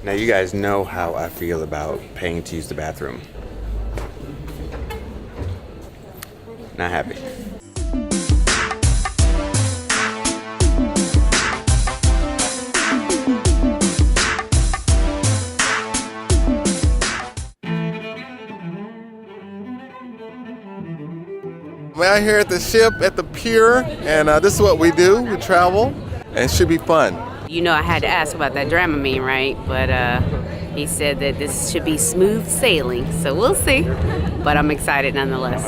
Now you guys know how I feel about paying to use the bathroom. Not happy. We're out here at the ship at the pier, and this is what we do. We travel, and it should be fun. You know, I had to ask about that Dramamine, right? But he said that this should be smooth sailing, so we'll see. But I'm excited nonetheless.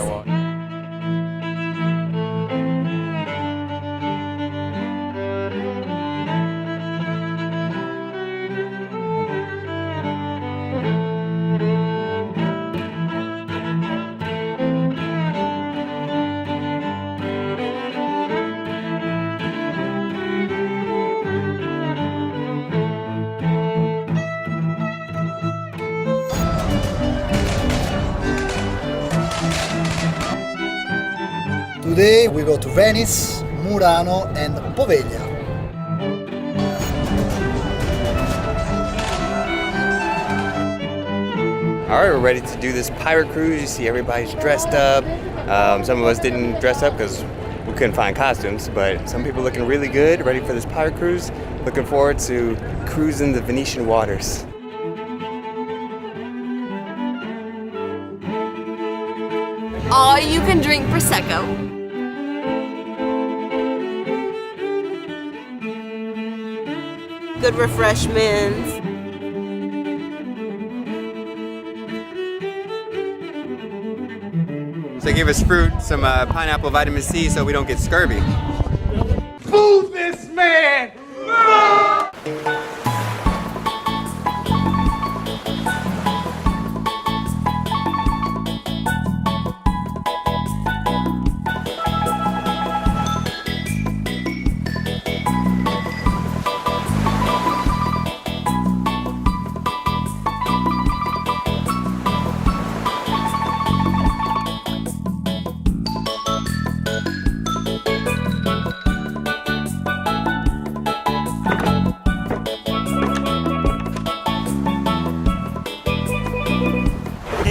Today we go to Venice, Murano and Poveglia. All right, we're ready to do this pirate cruise. You see everybody's dressed up. Some of us didn't dress up because we couldn't find costumes, but some people looking really good, ready for this pirate cruise. Looking forward to cruising the Venetian waters. All you can drink Prosecco. Good refreshments. So they gave us fruit, some pineapple, vitamin C, so we don't get scurvy. Fool this man!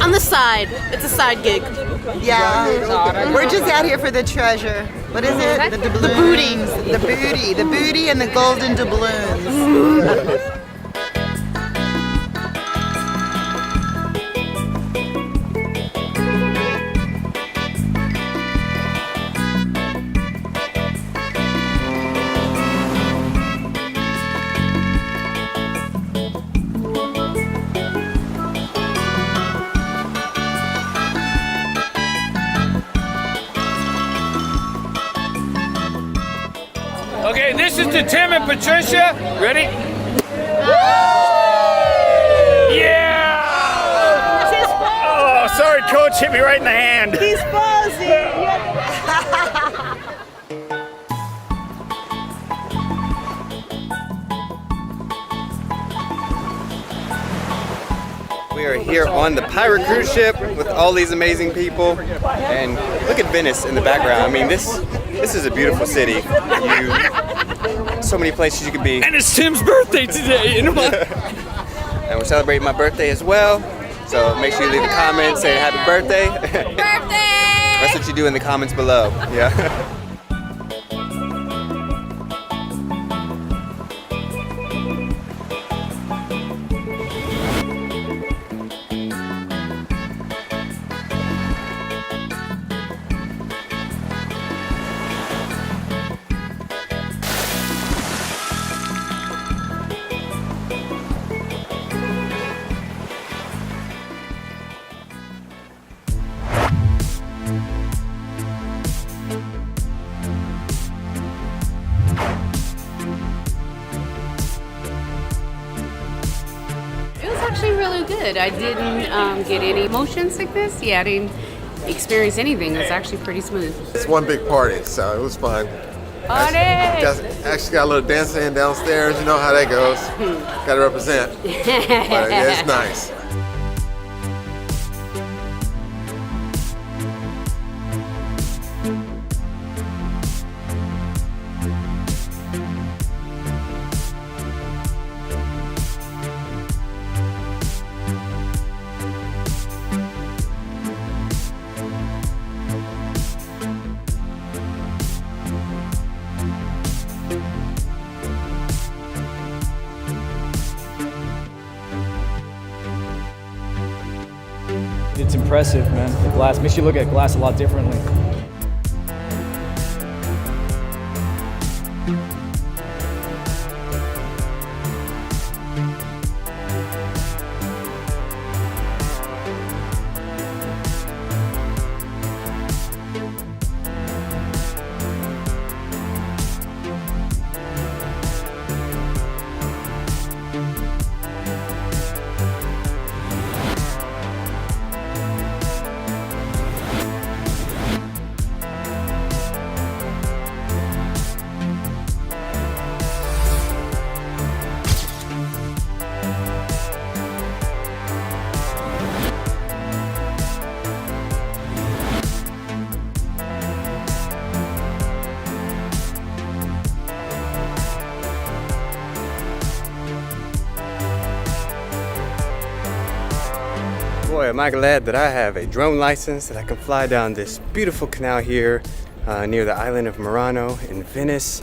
On the side. It's a side gig. Yeah, we're just out here for the treasure. What is it? The booty. The booty and the golden doubloons. Okay, this is to Tim and Patricia. Ready? Yeah! Oh, sorry, coach hit me right in the hand. He's fuzzy. We are here on the pirate cruise ship with all these amazing people, and look at Venice in the background. I mean, this is a beautiful city. So many places you could be. And it's Tim's birthday today. And we're celebrating my birthday as well. So make sure you leave a comment, say happy birthday. Birthday! That's what you do in the comments below. Yeah. Actually really good. I didn't get any motion sickness. Yeah, I didn't experience anything. It was actually pretty smooth. It's one big party, so it was fun. Party! Actually got a little dancing downstairs. You know how that goes. Got to represent. But yeah, it's nice. it's impressive, man. The glass makes you look at glass a lot differently. Boy, am I glad that I have a drone license that I can fly down this beautiful canal here near the island of Murano in Venice.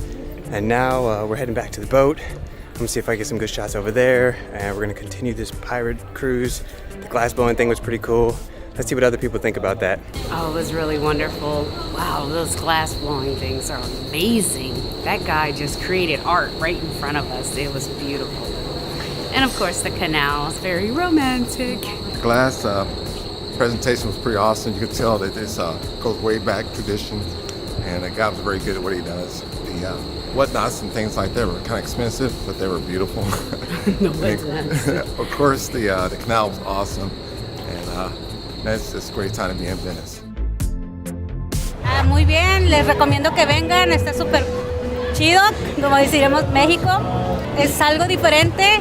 And now we're heading back to the boat. I'm gonna see if I get some good shots over there, and we're gonna continue this pirate cruise. The glass blowing thing was pretty cool. Let's see what other people think about that. Oh, it was really wonderful. Wow, those glass blowing things are amazing. That guy just created art right in front of us. It was beautiful. And of course the canals, very romantic. Glass presentation was pretty awesome. You could tell that this goes way back tradition, and the guy was very good at what he does. The whatnots and things like that were kind of expensive, but they were beautiful. No, that's of course, the canal was awesome, and it's a great time to be in Venice. Muy bien, les recomiendo que vengan, está súper chido, como deciremos México, es algo diferente.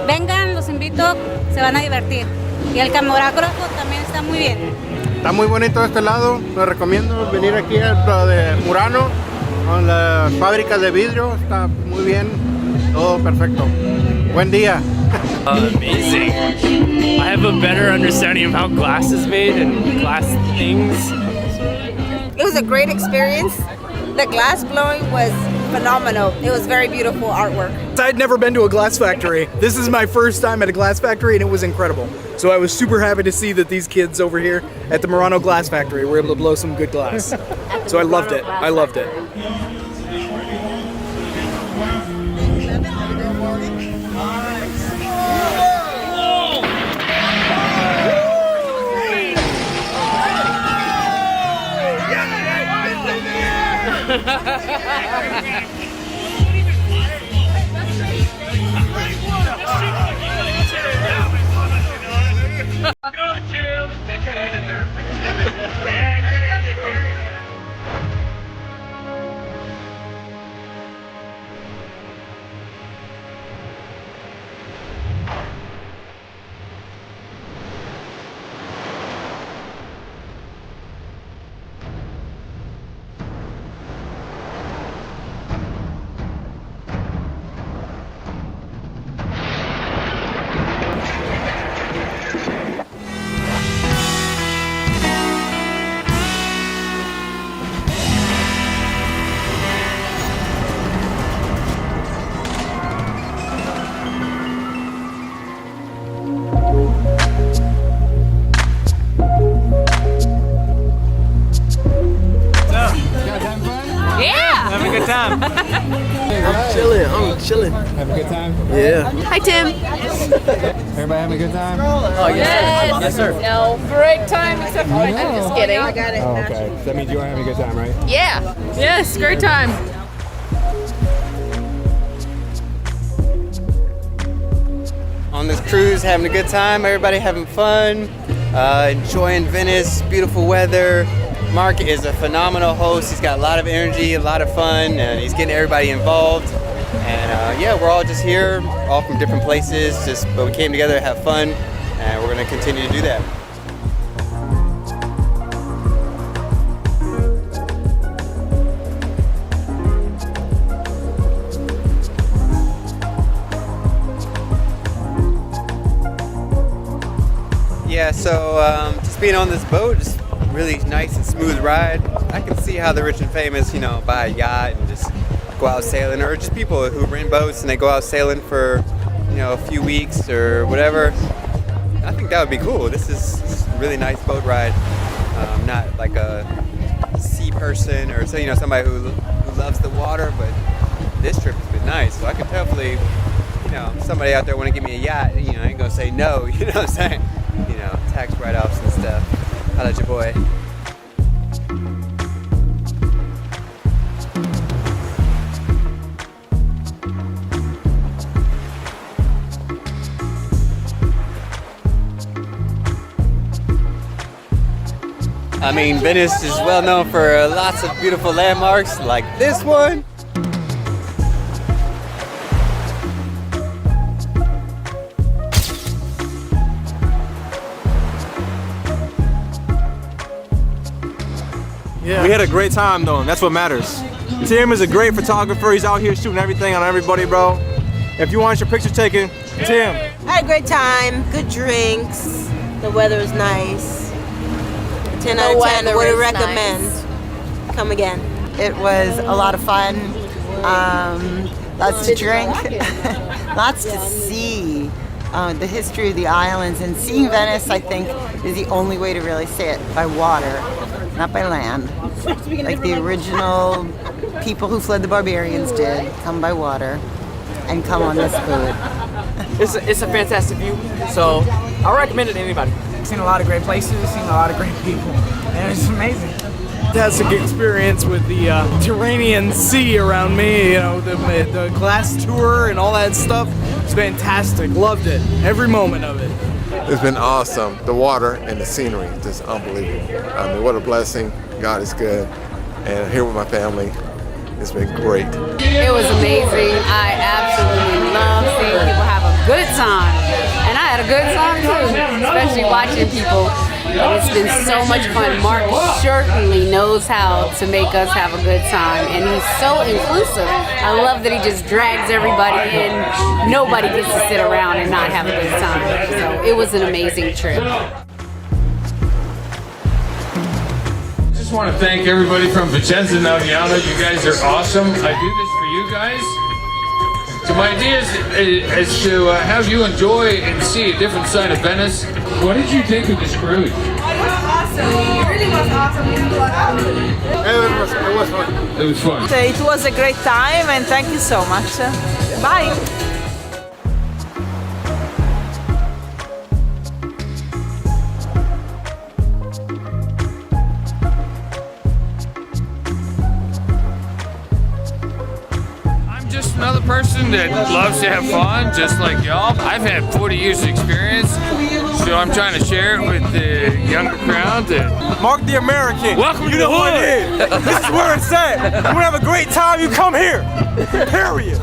Vengan, los invito, se van a divertir. Y el camarógrafo también está muy bien. Está muy bonito este lado, les recomiendo venir aquí a lo de Murano, con las fábricas de vidrio, está muy bien, todo perfecto. Buen día. Amazing. I have a better understanding of how glass is made and glass things. It was a great experience. The glass blowing was phenomenal. It was very beautiful artwork. I'd never been to a glass factory. This is my first time at a glass factory, and it was incredible. So I was super happy to see that these kids over here at the Murano Glass Factory were able to blow some good glass. So I loved it. I loved it. I'm chilling. Have a good time? Yeah. Hi, Tim. Everybody having a good time? Oh, yes. Yes, sir. No, great time except for I'm just kidding. I got it. Oh, okay. So that means you are having a good time, right? Yeah. Yes, great time. On this cruise, having a good time, everybody having fun, enjoying Venice, beautiful weather. Mark is a phenomenal host. He's got a lot of energy, a lot of fun, and he's getting everybody involved. And yeah, we're all just here, all from different places, but we came together to have fun, and we're gonna continue to do that. Yeah, so just being on this boat, just really nice and smooth ride. I can see how the rich and famous, buy a yacht and just go out sailing, or just people who rent boats and they go out sailing for, a few weeks or whatever. I think that would be cool. This is a really nice boat ride. I'm not like a sea person or so, you know, somebody who loves the water, but this trip has been nice. So I could definitely, you know, somebody out there want to give me a yacht, you know, I ain't gonna say no. You know what I'm saying? You know, tax write-offs and stuff. Holla at your boy. I mean, Venice is well known for lots of beautiful landmarks like this one. Yeah. We had a great time though, and that's what matters. Tim is a great photographer. He's out here shooting everything on everybody, bro. If you want your picture taken, Tim. I had a great time, good drinks, the weather is nice. 10 out of 10, would recommend. Nice. Come again. It was a lot of fun, lots to drink, lots to see. The history of the islands, and seeing Venice, I think, is the only way to really see it, by water, not by land. Like the original people who fled the barbarians did, come by water and come on this boat. It's a fantastic view, so I recommend it to anybody. Seen a lot of great places, seen a lot of great people, and it's amazing. Fantastic experience with the Mediterranean Sea around me, you know, the glass tour and all that stuff. It's fantastic, loved it, every moment of it. It's been awesome. The water and the scenery, just unbelievable. I mean, what a blessing. God is good. And here with my family, it's been great. It was amazing. I absolutely love seeing people have a good time. And I had a good time too, especially watching people. But it's been so much fun. Mark certainly knows how to make us have a good time, and he's so inclusive. I love that he just drags everybody in. Nobody gets to sit around and not have a good time. So it was an amazing trip. I just want to thank everybody from Vicenza and Aviano. You guys are awesome. I do this for you guys. So my idea is to have you enjoy and see a different side of Venice. What did you think of this cruise? It was awesome. It really was awesome. We had a lot of fun. It was fun. It was fun. It was a great time, and thank you so much. Bye. Just another person that loves to have fun, just like y'all. I've had 40 years of experience, so I'm trying to share it with the younger crowd. Mark the American. Welcome to the know hood. what it is. This is where it's at. You want to have a great time, you come here. Period.